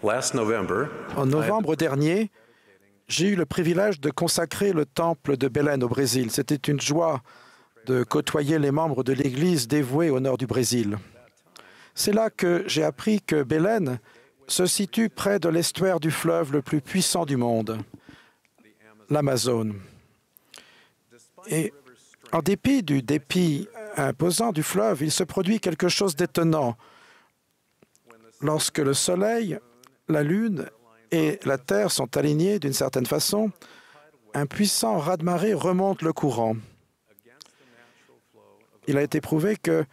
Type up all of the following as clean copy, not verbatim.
Last November, En novembre dernier, j'ai eu le privilège de consacrer le temple de Belém au Brésil. C'était une joie de côtoyer les membres de l'Église dévouée au nord du Brésil. C'est là que j'ai appris que Belém se situe près de l'estuaire du fleuve le plus puissant du monde, l'Amazone. Et en dépit du dépit imposant du fleuve, il se produit quelque chose d'étonnant. Lorsque le Soleil, la Lune et la Terre sont alignés d'une certaine façon, un puissant raz-de-marée remonte le courant. Il a été prouvé que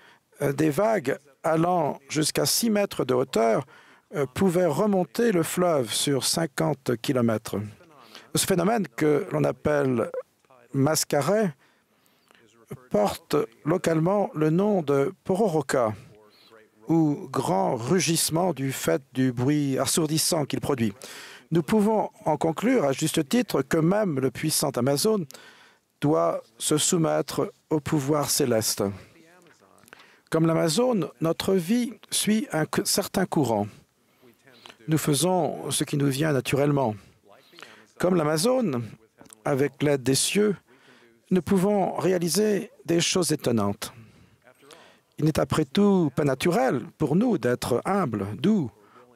des vagues allant jusqu'à 6 mètres de hauteur pouvaient remonter le fleuve sur 50 kilomètres. Ce phénomène que l'on appelle mascaret porte localement le nom de pororoca, ou grand rugissement du fait du bruit assourdissant qu'il produit. Nous pouvons en conclure à juste titre que même le puissant Amazone doit se soumettre au pouvoir céleste. Comme l'Amazone, notre vie suit un certain courant. Nous faisons ce qui nous vient naturellement. Comme l'Amazone, avec l'aide des cieux, nous pouvons réaliser des choses étonnantes. Il n'est après tout pas naturel pour nous d'être humbles, doux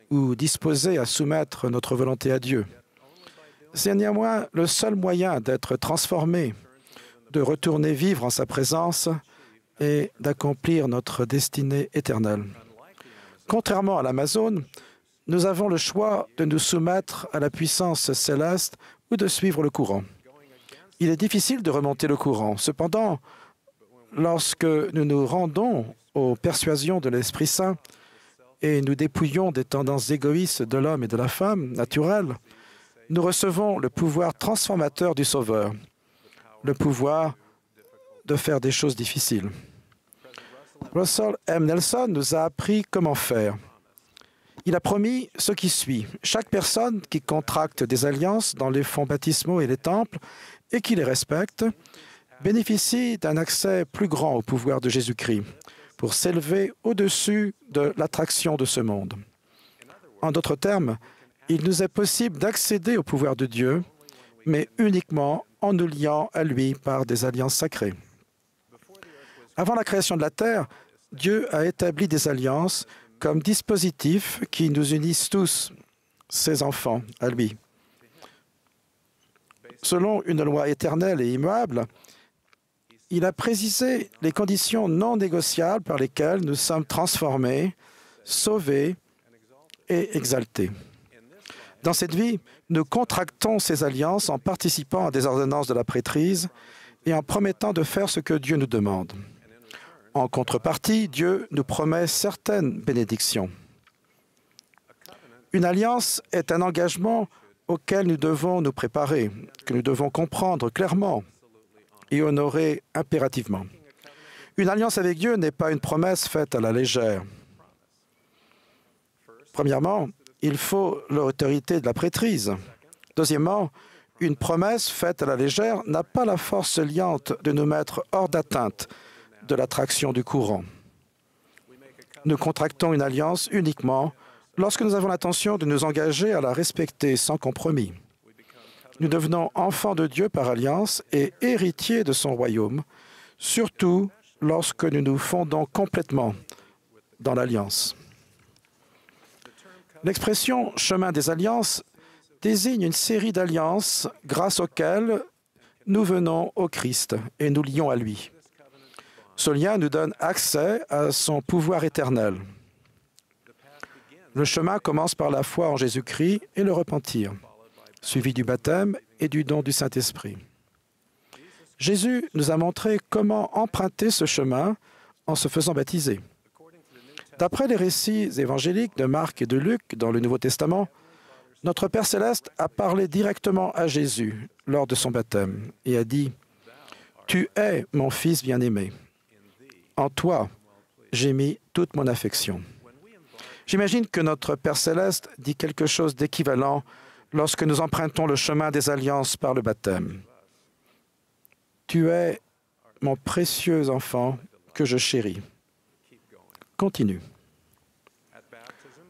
ou disposés à soumettre notre volonté à Dieu. C'est néanmoins le seul moyen d'être transformé, de retourner vivre en sa présence et d'accomplir notre destinée éternelle. Contrairement à l'Amazone, nous avons le choix de nous soumettre à la puissance céleste ou de suivre le courant. Il est difficile de remonter le courant. Cependant, lorsque nous nous rendons aux persuasions de l'Esprit Saint et nous dépouillons des tendances égoïstes de l'homme et de la femme naturelles, nous recevons le pouvoir transformateur du Sauveur, le pouvoir de faire des choses difficiles. Russell M. Nelson nous a appris comment faire. Il a promis ce qui suit. Chaque personne qui contracte des alliances dans les fonds baptismaux et les temples et qui les respecte bénéficie d'un accès plus grand au pouvoir de Jésus-Christ pour s'élever au-dessus de l'attraction de ce monde. En d'autres termes, il nous est possible d'accéder au pouvoir de Dieu, mais uniquement en nous liant à lui par des alliances sacrées. Avant la création de la Terre, Dieu a établi des alliances comme dispositifs qui nous unissent tous, ses enfants, à lui. Selon une loi éternelle et immuable, il a précisé les conditions non négociables par lesquelles nous sommes transformés, sauvés et exaltés. Dans cette vie, nous contractons ces alliances en participant à des ordonnances de la prêtrise et en promettant de faire ce que Dieu nous demande. En contrepartie, Dieu nous promet certaines bénédictions. Une alliance est un engagement auquel nous devons nous préparer, que nous devons comprendre clairement et honorer impérativement. Une alliance avec Dieu n'est pas une promesse faite à la légère. Premièrement, il faut l'autorité de la prêtrise. Deuxièmement, une promesse faite à la légère n'a pas la force liante de nous mettre hors d'atteinte de l'attraction du courant. Nous contractons une alliance uniquement lorsque nous avons l'intention de nous engager à la respecter sans compromis. Nous devenons enfants de Dieu par alliance et héritiers de son royaume, surtout lorsque nous nous fondons complètement dans l'alliance. L'expression « chemin des alliances » désigne une série d'alliances grâce auxquelles nous venons au Christ et nous lions à lui. Ce lien nous donne accès à son pouvoir éternel. Le chemin commence par la foi en Jésus-Christ et le repentir, suivi du baptême et du don du Saint-Esprit. Jésus nous a montré comment emprunter ce chemin en se faisant baptiser. D'après les récits évangéliques de Marc et de Luc dans le Nouveau Testament, notre Père céleste a parlé directement à Jésus lors de son baptême et a dit « Tu es mon Fils bien-aimé. En toi, j'ai mis toute mon affection. » J'imagine que notre Père céleste dit quelque chose d'équivalent lorsque nous empruntons le chemin des alliances par le baptême. Tu es mon précieux enfant que je chéris. Continue.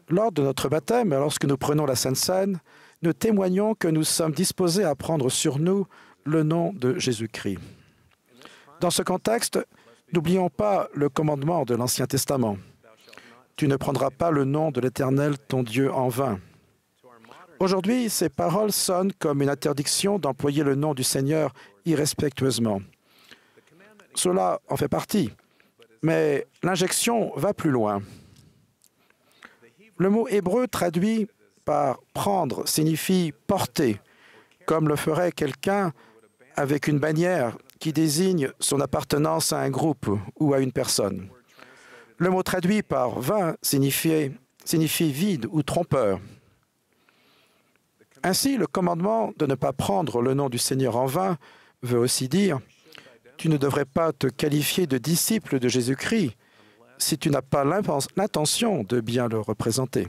Lors de notre baptême, lorsque nous prenons la Sainte Seine, nous témoignons que nous sommes disposés à prendre sur nous le nom de Jésus-Christ. Dans ce contexte, n'oublions pas le commandement de l'Ancien Testament. Tu ne prendras pas le nom de l'Éternel, ton Dieu, en vain. Aujourd'hui, ces paroles sonnent comme une interdiction d'employer le nom du Seigneur irrespectueusement. Cela en fait partie, mais l'injection va plus loin. Le mot hébreu traduit par « prendre » signifie « porter », comme le ferait quelqu'un avec une bannière qui désigne son appartenance à un groupe ou à une personne. Le mot traduit par « vain » signifie vide ou trompeur. Ainsi, le commandement de ne pas prendre le nom du Seigneur en vain veut aussi dire « tu ne devrais pas te qualifier de disciple de Jésus-Christ si tu n'as pas l'intention de bien le représenter. »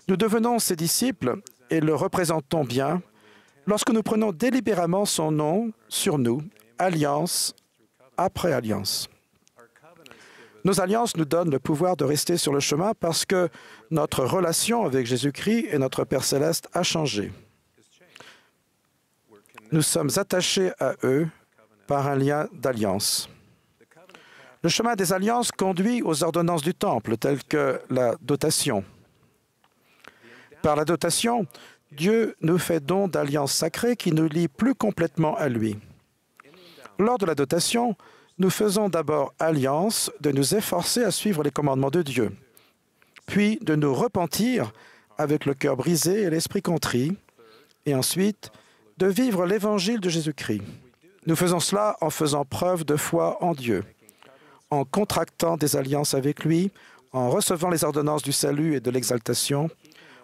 Nous devenons ses disciples et le représentons bien lorsque nous prenons délibérément son nom sur nous, alliance après alliance. Nos alliances nous donnent le pouvoir de rester sur le chemin parce que notre relation avec Jésus-Christ et notre Père céleste a changé. Nous sommes attachés à eux par un lien d'alliance. Le chemin des alliances conduit aux ordonnances du temple, telles que la dotation. Par la dotation, Dieu nous fait don d'alliances sacrées qui nous lient plus complètement à lui. Lors de la dotation, nous faisons d'abord alliance de nous efforcer à suivre les commandements de Dieu, puis de nous repentir avec le cœur brisé et l'esprit contrit, et ensuite de vivre l'évangile de Jésus-Christ. Nous faisons cela en faisant preuve de foi en Dieu, en contractant des alliances avec lui, en recevant les ordonnances du salut et de l'exaltation,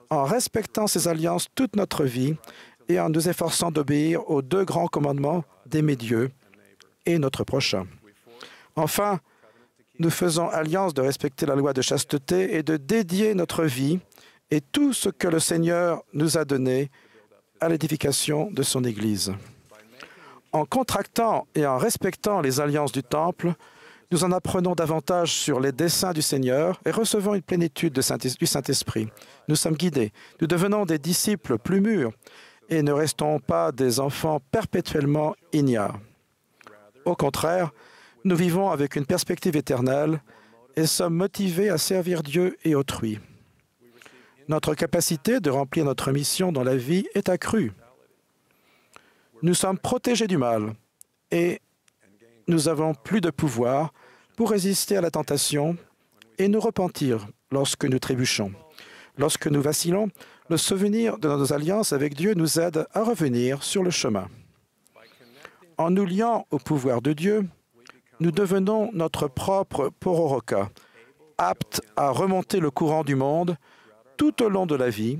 en respectant ces alliances toute notre vie et en nous efforçant d'obéir aux deux grands commandements d'aimer Dieu et notre prochain. Enfin, nous faisons alliance de respecter la loi de chasteté et de dédier notre vie et tout ce que le Seigneur nous a donné à l'édification de son Église. En contractant et en respectant les alliances du Temple, nous en apprenons davantage sur les desseins du Seigneur et recevons une plénitude du Saint-Esprit. Nous sommes guidés, nous devenons des disciples plus mûrs et ne restons pas des enfants perpétuellement ignares. Au contraire, nous vivons avec une perspective éternelle et sommes motivés à servir Dieu et autrui. Notre capacité de remplir notre mission dans la vie est accrue. Nous sommes protégés du mal et nous avons plus de pouvoir pour résister à la tentation et nous repentir lorsque nous trébuchons. Lorsque nous vacillons, le souvenir de nos alliances avec Dieu nous aide à revenir sur le chemin. En nous liant au pouvoir de Dieu, nous devenons notre propre pororoca, aptes à remonter le courant du monde tout au long de la vie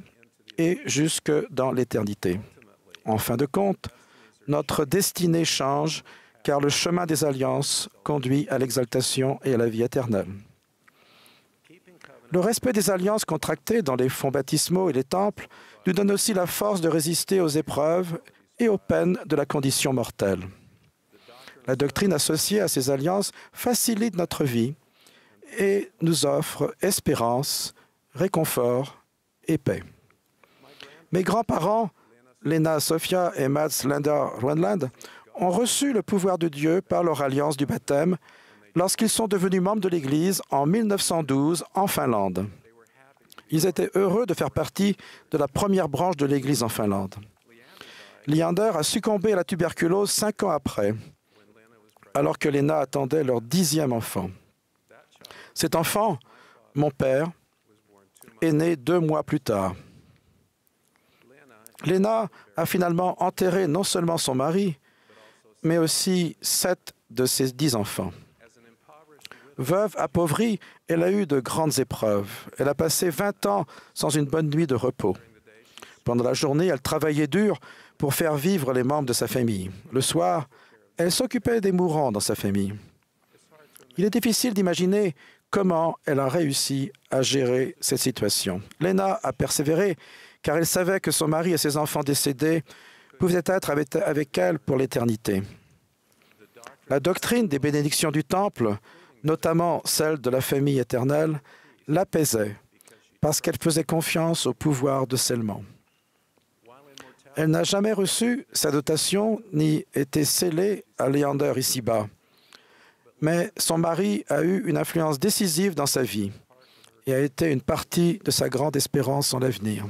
et jusque dans l'éternité. En fin de compte, notre destinée change car le chemin des alliances conduit à l'exaltation et à la vie éternelle. Le respect des alliances contractées dans les fonds baptismaux et les temples nous donne aussi la force de résister aux épreuves et aux peines de la condition mortelle. La doctrine associée à ces alliances facilite notre vie et nous offre espérance, réconfort et paix. Mes grands-parents, Lena Sophia et Mats Lander Rwendland, ont reçu le pouvoir de Dieu par leur alliance du baptême lorsqu'ils sont devenus membres de l'Église en 1912 en Finlande. Ils étaient heureux de faire partie de la première branche de l'Église en Finlande. Leander a succombé à la tuberculose 5 ans après, alors que Lena attendait leur 10e enfant. Cet enfant, mon père, est né 2 mois plus tard. Lena a finalement enterré non seulement son mari, mais aussi 7 de ses 10 enfants. Veuve appauvrie, elle a eu de grandes épreuves. Elle a passé 20 ans sans une bonne nuit de repos. Pendant la journée, elle travaillait dur pour faire vivre les membres de sa famille. Le soir, elle s'occupait des mourants dans sa famille. Il est difficile d'imaginer comment elle a réussi à gérer cette situation. Lena a persévéré car elle savait que son mari et ses enfants décédés pouvaient être avec elle pour l'éternité. La doctrine des bénédictions du Temple, notamment celle de la famille éternelle, l'apaisait parce qu'elle faisait confiance au pouvoir de scellement. Elle n'a jamais reçu sa dotation ni été scellée à Léander ici-bas. Mais son mari a eu une influence décisive dans sa vie et a été une partie de sa grande espérance en l'avenir.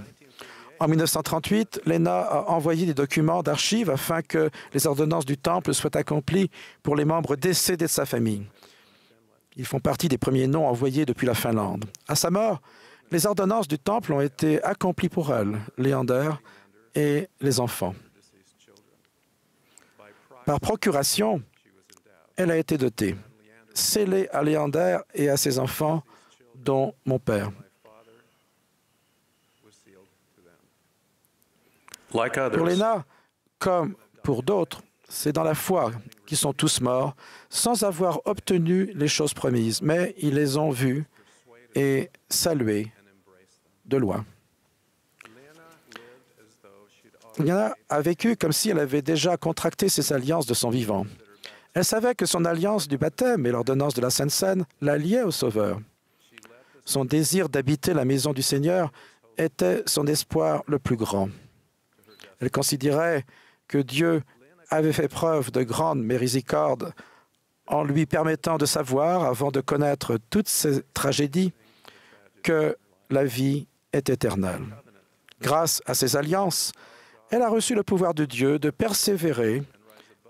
En 1938, Lena a envoyé des documents d'archives afin que les ordonnances du Temple soient accomplies pour les membres décédés de sa famille. Ils font partie des premiers noms envoyés depuis la Finlande. À sa mort, les ordonnances du Temple ont été accomplies pour elle, Léander et les enfants. Par procuration, elle a été dotée, scellée à Léander et à ses enfants, dont mon père. Pour Lena, comme pour d'autres, c'est dans la foi qu'ils sont tous morts, sans avoir obtenu les choses promises, mais ils les ont vues et saluées de loin. Lena a vécu comme si elle avait déjà contracté ces alliances de son vivant. Elle savait que son alliance du baptême et l'ordonnance de la Sainte Seine la liaient au Sauveur. Son désir d'habiter la maison du Seigneur était son espoir le plus grand. Elle considérait que Dieu avait fait preuve de grande miséricorde en lui permettant de savoir, avant de connaître toutes ces tragédies, que la vie est éternelle. Grâce à ces alliances, elle a reçu le pouvoir de Dieu de persévérer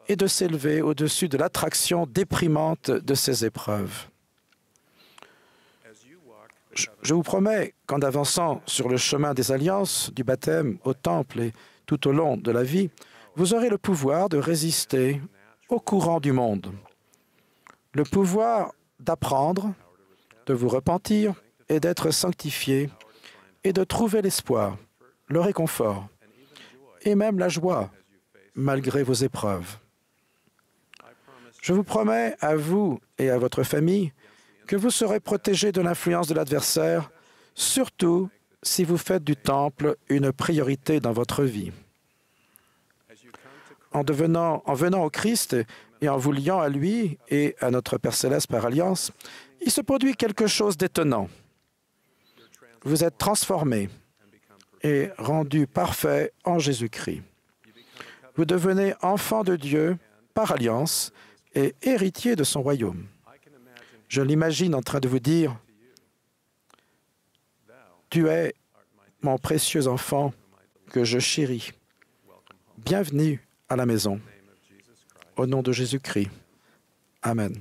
et de s'élever au-dessus de l'attraction déprimante de ces épreuves. Je vous promets qu'en avançant sur le chemin des alliances, du baptême au temple et tout au long de la vie, vous aurez le pouvoir de résister au courant du monde, le pouvoir d'apprendre, de vous repentir et d'être sanctifié et de trouver l'espoir, le réconfort et même la joie malgré vos épreuves. Je vous promets à vous et à votre famille que vous serez protégés de l'influence de l'adversaire, surtout si vous faites du temple une priorité dans votre vie. En venant au Christ et en vous liant à lui et à notre Père Céleste par alliance, il se produit quelque chose d'étonnant. Vous êtes transformés et rendus parfaits en Jésus-Christ. Vous devenez enfants de Dieu par alliance et héritiers de son royaume. Je l'imagine en train de vous dire, « Tu es mon précieux enfant que je chéris. Bienvenue à la maison. Au nom de Jésus-Christ. Amen. »